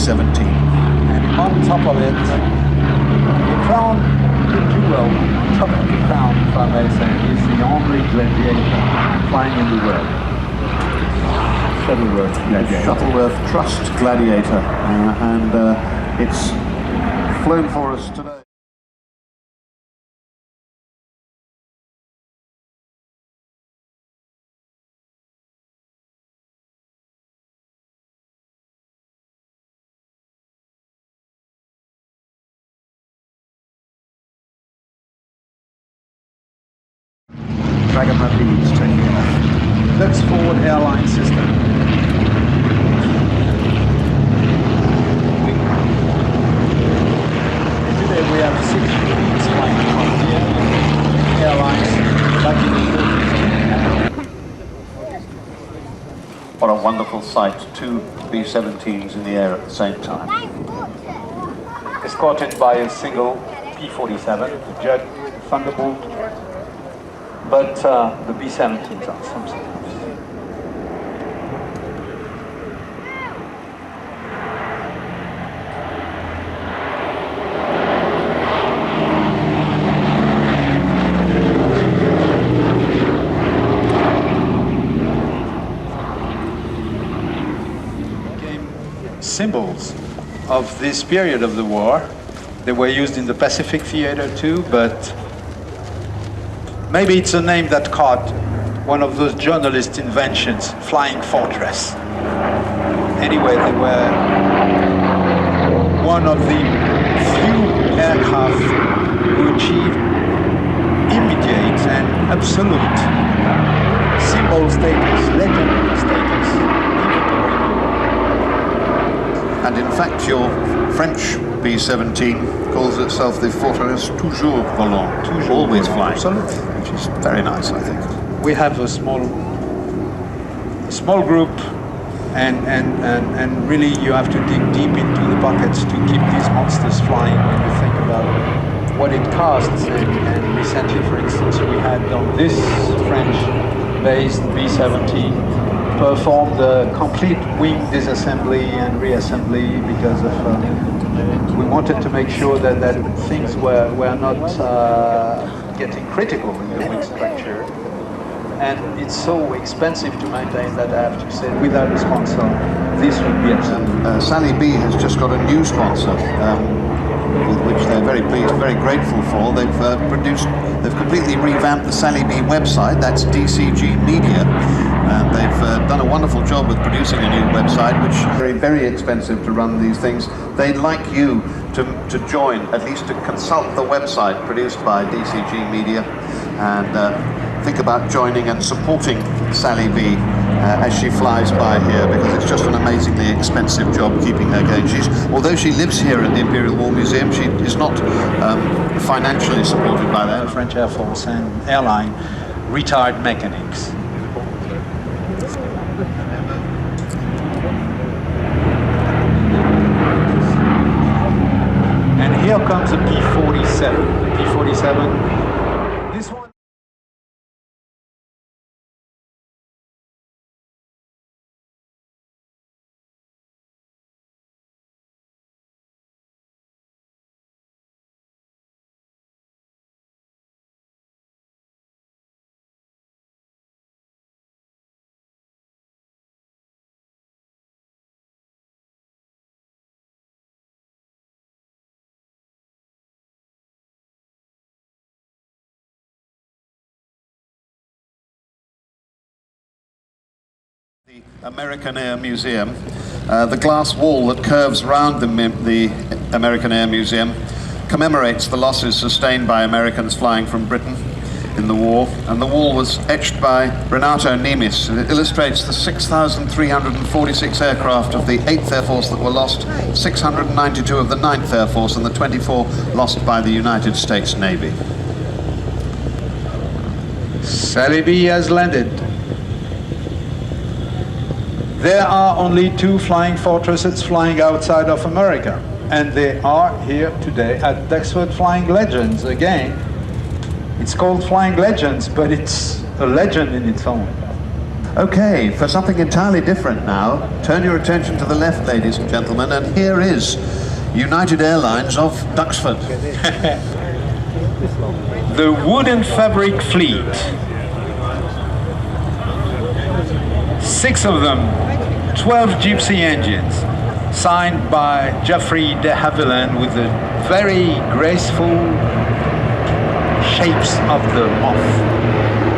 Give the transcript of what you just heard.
B-17. And on top of it, the crown, the jewel, top of the crown, if I may say, is the only Gladiator flying in the world. Shuttleworth Gladiator. Shuttleworth Trust Gladiator, and it's flown for us today. Dragon Rapids taking off. Duxford airline system. Today we have 6 fleets flying from here. Airlines back in the 40s. What a wonderful sight, 2 B-17s in the air at the same time. Escorted by a single P-47, the Jet Thunderbolt. But the B-17s are something else. Became symbols of this period of the war. They were used in the Pacific theater too, but maybe it's a name that caught one of those journalist inventions, Flying Fortress. Anyway, they were one of the few aircraft who achieved immediate and absolute symbol status, legendary status, even during the war. And in fact, your French B-17 calls itself the Forteresse Toujours Volant, always flying, absolutely, which is very nice, I think. We have a small group, and really you have to dig deep into the pockets to keep these monsters flying when you think about what it costs. And recently, for instance, we had on this French-based B-17 performed a complete wing disassembly and reassembly because of we wanted to make sure that things were not getting critical in the wing structure. And it's so expensive to maintain that I have to say, without a sponsor, this would be absolutely. Sally B has just got a new sponsor, with which they're very pleased, very grateful for. They've completely revamped the Sally B website. That's DCG Media. And they've done a wonderful job with producing a new website, which is very, very expensive to run these things. They'd like you to join, at least to consult the website produced by DCG Media, and think about joining and supporting Sally B as she flies by here, because it's just an amazingly expensive job keeping her going. Although she lives here at the Imperial War Museum, she is not financially supported by that. French Air Force and airline retired mechanics. And here comes a P-47. P-47. This one. The American Air Museum, the glass wall that curves round the American Air Museum commemorates the losses sustained by Americans flying from Britain in the war, and the wall was etched by Renato Nemes, and it illustrates the 6,346 aircraft of the 8th Air Force that were lost, 692 of the 9th Air Force, and the 24 lost by the United States Navy. Sally B has landed. There are only 2 flying fortresses flying outside of America, and they are here today at Duxford Flying Legends again. It's called Flying Legends, but it's a legend in its own. Okay, for something entirely different now, turn your attention to the left, ladies and gentlemen, and here is United Airlines of Duxford. The wooden fabric fleet. 6 of them, 12 Gypsy engines, signed by Geoffrey de Havilland with the very graceful shapes of the moth.